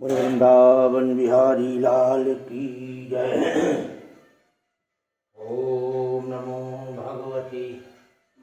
वृंदावन बिहारी लाल की जय। ओम नमो भगवते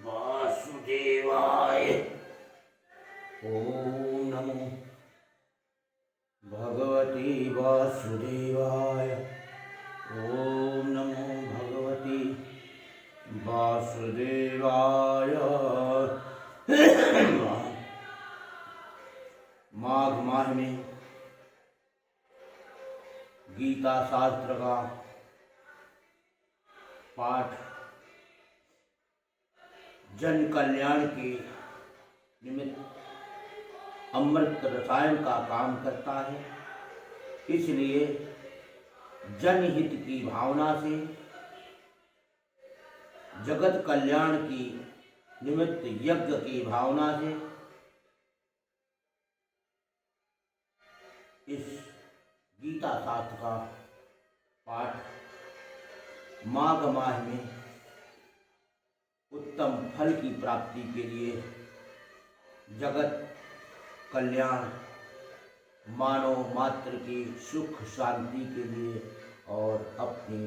वासुदेवाय। ओम नमो भगवते वासुदेवाय। ओम नमो भगवते वासुदेवाय। माघ माह में गीता शास्त्र का पाठ जन कल्याण के निमित्त अमृत रसायन का काम करता है। इसलिए जनहित की भावना से जगत कल्याण की निमित्त यज्ञ की भावना से इस गीता शास्त्र का पाठ माघ माह में उत्तम फल की प्राप्ति के लिए, जगत कल्याण, मानव मात्र की सुख शांति के लिए और अपने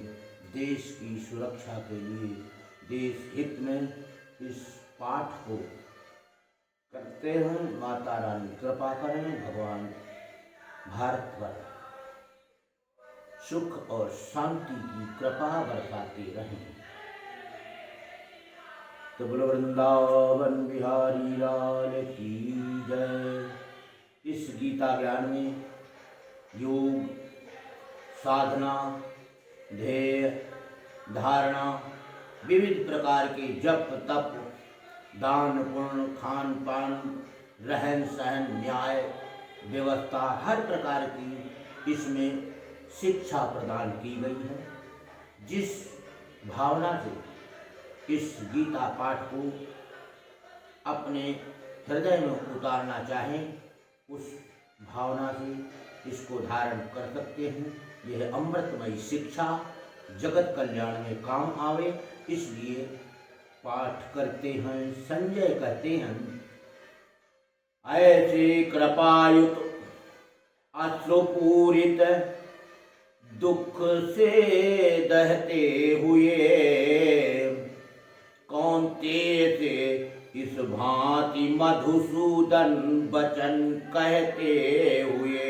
देश की सुरक्षा के लिए, देश हित में इस पाठ को करते हैं। माता रानी कृपा करें, भगवान भारत पर सुख और शांति की कृपा बरसाते रहें। तो बोलो वृंदावन बिहारी लाल की जय। इस गीता ज्ञान में योग, साधना, ध्येय, धारणा, विविध प्रकार के जप तप, दान पुण्य, खान पान, रहन सहन, न्याय व्यवस्था, हर प्रकार की इसमें शिक्षा प्रदान की गई है। जिस भावना से इस गीता पाठ को अपने हृदय में उतारना चाहें, उस भावना से इसको धारण कर सकते हैं। यह अमृतमयी शिक्षा जगत कल्याण में काम आवे, इसलिए पाठ करते हैं। संजय कहते हैं, ऐसे कृपायुत अश्रुपूरित दुख से दहते हुए कौन्तेय से इस भांति मधुसूदन वचन कहते हुए।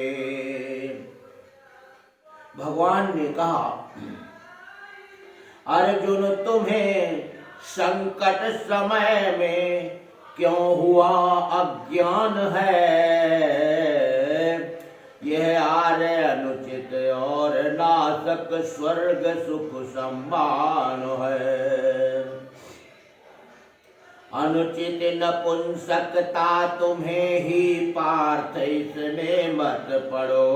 भगवान ने कहा, अर्जुन तुम्हें संकट समय में क्यों हुआ अज्ञान है। यह आर्य अनुचित और नाशक स्वर्ग सुख सम्मान है। अनुचित नपुंसकता तुम्हें ही पार्थ इसमें मत पड़ो।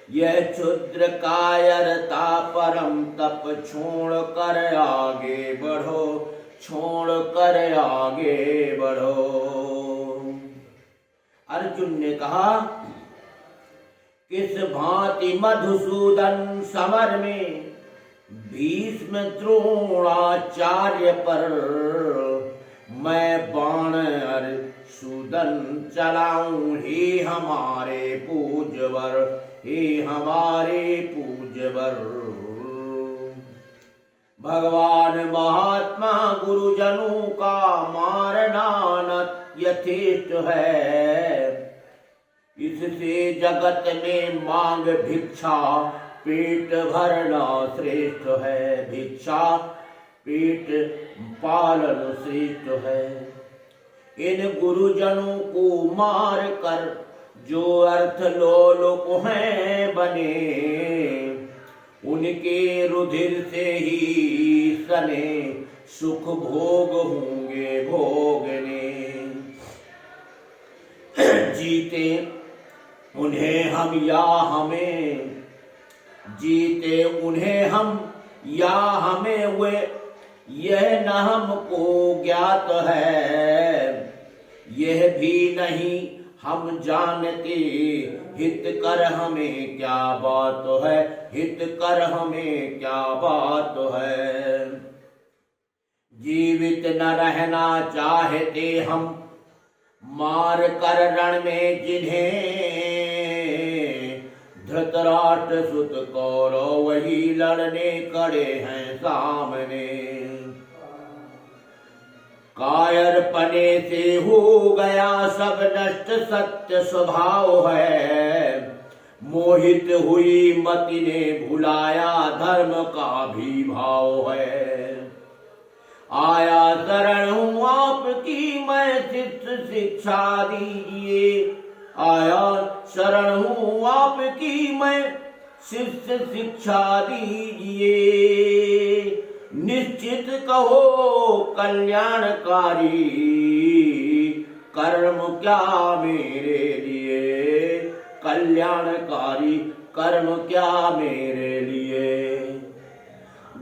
यह क्षुद्र कायरता परम तप छोड़ कर आगे बढ़ो, छोड़ कर आगे बढ़ो। अर्जुन ने कहा, किस भांति मधुसूदन समर में भीष्म द्रोणाचार्य पर मैं बाण अर्जुन चलाऊं। हे हमारे पूज्यवर, हे हमारे पूज्यवर। भगवान महात्मा गुरुजनों का मारना न यथेष्ट है। इससे जगत में मांग भिक्षा पेट भरना श्रेष्ठ है। भिक्षा पेट पालन श्रेष्ठ है। इन गुरुजनों को मार कर जो अर्थ लोलुप हैं बने, उनके रुधिर से ही सने सुख भोग होंगे भोगने। जीते उन्हें हम या हमें, जीते उन्हें हम या हमें वे, यह न हमको ज्ञात है। यह भी नहीं हम जानते, हित कर हमें क्या बात है। हित कर हमें क्या बात है। जीवित न रहना चाहते हम, मार कर रण में जिन्हें धृतराष्ट्र सुत कौरव वही लड़ने खड़े हैं सामने। कायर पने से हो गया सब नष्ट सत्य स्वभाव है। मोहित हुई मति ने भुलाया धर्म का भी भाव है। आया शरण हूँ आपकी मैं शिष्य शिक्षा दीजिए। आया शरण हूँ आपकी मैं शिष्य शिक्षा दीजिए। निश्चित कहो कल्याणकारी कर्म क्या मेरे लिए। कल्याणकारी कर्म क्या मेरे लिए।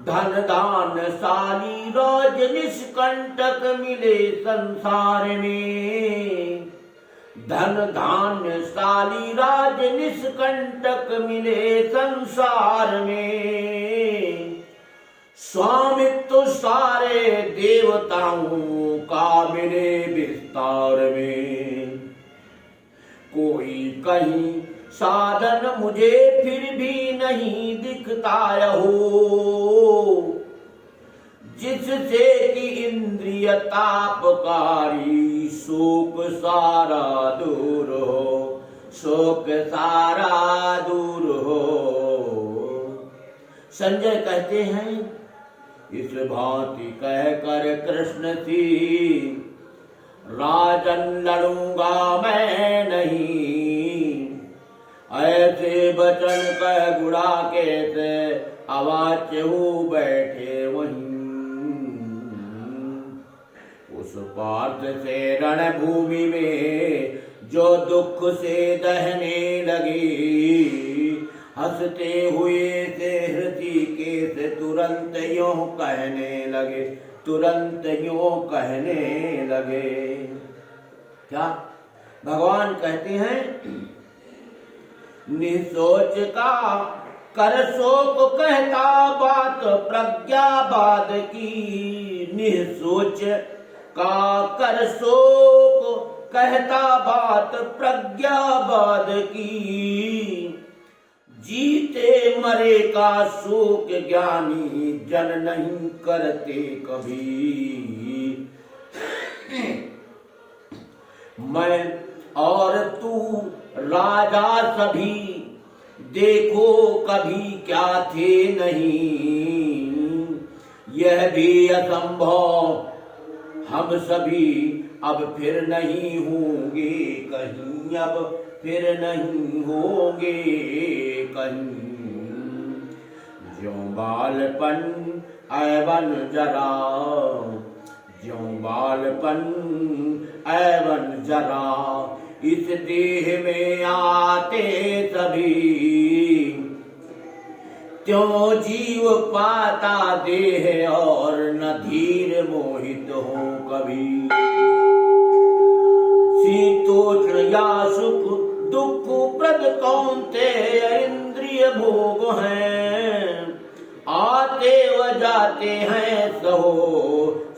धन दान शाली राज निष्कंटक मिले संसार में। धन धान्य शाली राज निष्कंटक मिले संसार में। स्वामित्व सारे देवताओं का मिले विस्तार में। कोई कहीं साधन मुझे फिर भी नहीं दिखता हो। जिससे कि इंद्रिय तापकारी शोक सारा दूर हो। शोक सारा दूर हो। संजय कहते हैं इस भांति कहकर कृष्ण थी राजन लड़ूंगा मैं नहीं। ऐसे बचन कह गुड़ा के से अवाच्य हो बैठे वहीं। उस पार्थ से रणभूमि में जो दुख से दहने लगी। हंसते हुए से ऋषिकेश तुरंत यूं कहने लगे। तुरंत यूं कहने लगे। क्या भगवान कहते हैं निसोच का कर शोक कहता बात प्रज्ञावाद की। निसोच का कर शोक कहता बात प्रज्ञावाद की। जीते मरे का शोक ज्ञानी जन नहीं करते कभी। मैं और तू राजा सभी देखो कभी क्या थे नहीं। यह भी असंभव हम सभी अब फिर नहीं होंगे कहीं। अब फिर नहीं होंगे कहीं। ज्यों बालपन ऐवन जरा। ज्यों बालपन ऐवन जरा। इस देह में आते सभी। त्यों जीव पाता देह और न धीर मोहित हो कभी। शीतोष्ण या सुख दुख प्रद कौन्ते इंद्रिय भोग हैं। आते व जाते हैं सहो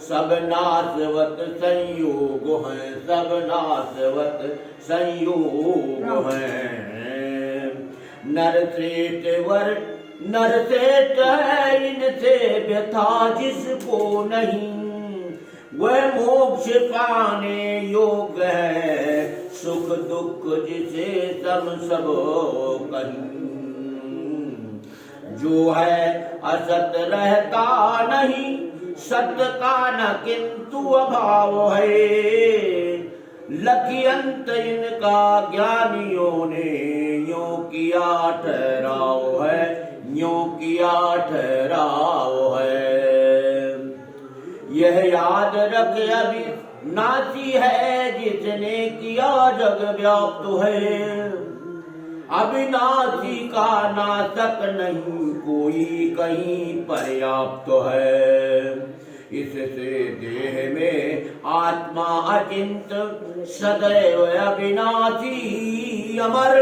सब नाशवत संयोग हैं। सब नाशवत संयोग हैं। नरश्रेष्ठ है इनसे व्यथा जिसको नहीं। वह मोक्ष पाने योग्य है सुख दुख जिसे सम सब कहीं। जो है असत रहता नहीं सत का न किंतु अभाव है। लखियंत इनका ज्ञानियों ने यों किया ठहराव है। यों किया ठहराव है। यह याद रख अभी नासी है जिसने किया जग व्याप्त है। अविनाशी का नाशक नहीं कोई कहीं पर्याप्त है। इससे देह में आत्मा अचिंत सदैव अविनाशी अमर।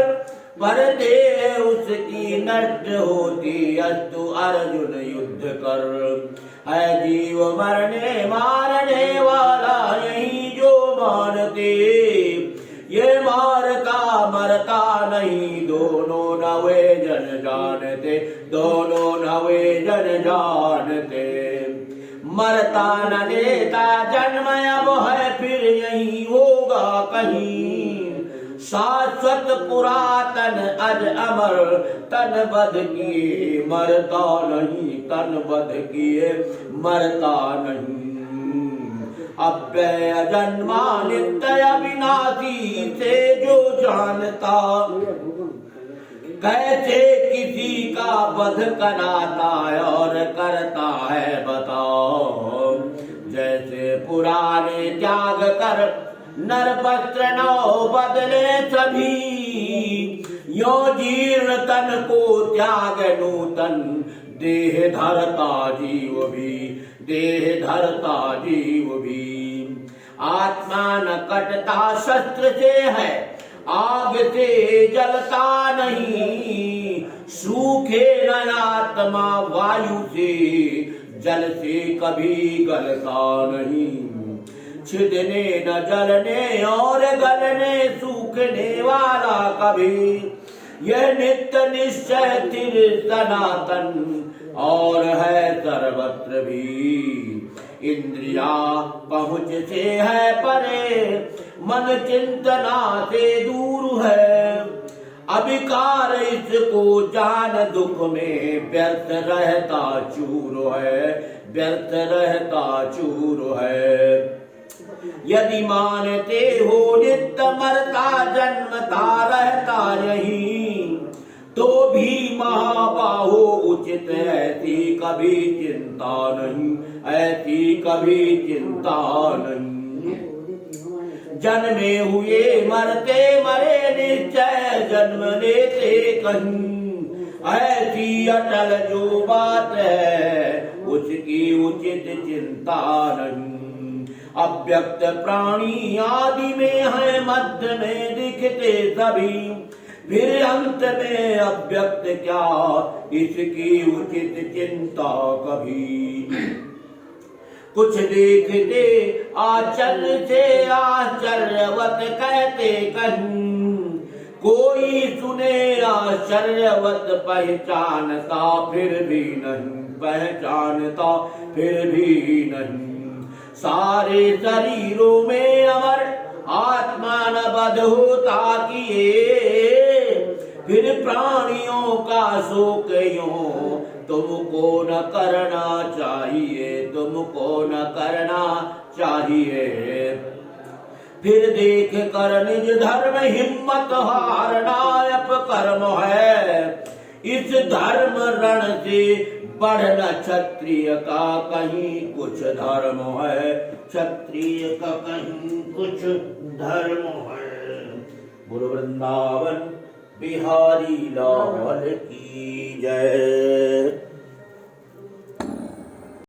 पर देह उसकी नष्ट होती अस्तु अर्जुन युद्ध कर। है जीव मरने मारने वाला यही जो मानते। ये मारता मरता नहीं, दोनों न वे जन जानते, दोनों न वे जन जानते। मरता न लेता जन्म अब है, फिर यही होगा कहीं। शाश्वत पुरातन अज अमर, तन बध किए मरता नहीं, तन बध किए मरता नहीं। अव्यय अजन्मा नित्य अविनाशी से जो जानता, कैसे किसी का वध कराता और करता है बताओ। जैसे पुराने त्याग कर नर वस्त्र नौ बदले सभी, यो जीर्ण तन को त्याग नूतन देह धरता जीव भी, देह धरता जीव भी। आत्मा न कटता शस्त्र से है, आग से जलता नहीं। सूखे न आत्मा वायु से, जल से कभी गलता नहीं। छिदने न जलने और गलने सूखने वाला कभी, यह नित्य निश्चय स्थिर सनातन और है सर्वत्र भी। इंद्रिया पहुँच से है परे, मन चिंतना से दूर है। अविकार इसको जान दुख में, व्यर्थ रहता चूर है, व्यर्थ रहता चूर है। यदि मानते हो नित्य मरता जन्मता रहता यही, तो भी महाबाहो उचित ऐसी कभी चिंता नहीं, ऐसी कभी चिंता नहीं। जन्मे हुए मरते मरे निश्चय, जन्म लेते कहीं। ऐसी अटल जो बात है, उसकी उचित चिंता नहीं। अव्यक्त प्राणी आदि में है, मध्य में दिखते सभी, फिर अंत में अव्यक्त क्या, इसकी उचित चिंता कभी। कुछ देखते आश्चर्य से आश्चर्यवत कहते कहीं, कोई सुने आश्चर्यवत पहचानता फिर भी नहीं, पहचानता फिर भी नहीं। सारे शरीरों में अमर आत्मा न बध होता किए, फिर प्राणियों का शोक यूं तुमको न करना चाहिए, तुमको न करना चाहिए। फिर देख कर निज धर्म हिम्मत हारना अपकर्म है। इस धर्म रण से बढ़ना क्षत्रिय का कहीं कुछ धर्म है, क्षत्रिय का कहीं कुछ धर्म है। बोलो वृंदावन बिहारी लाल की जय।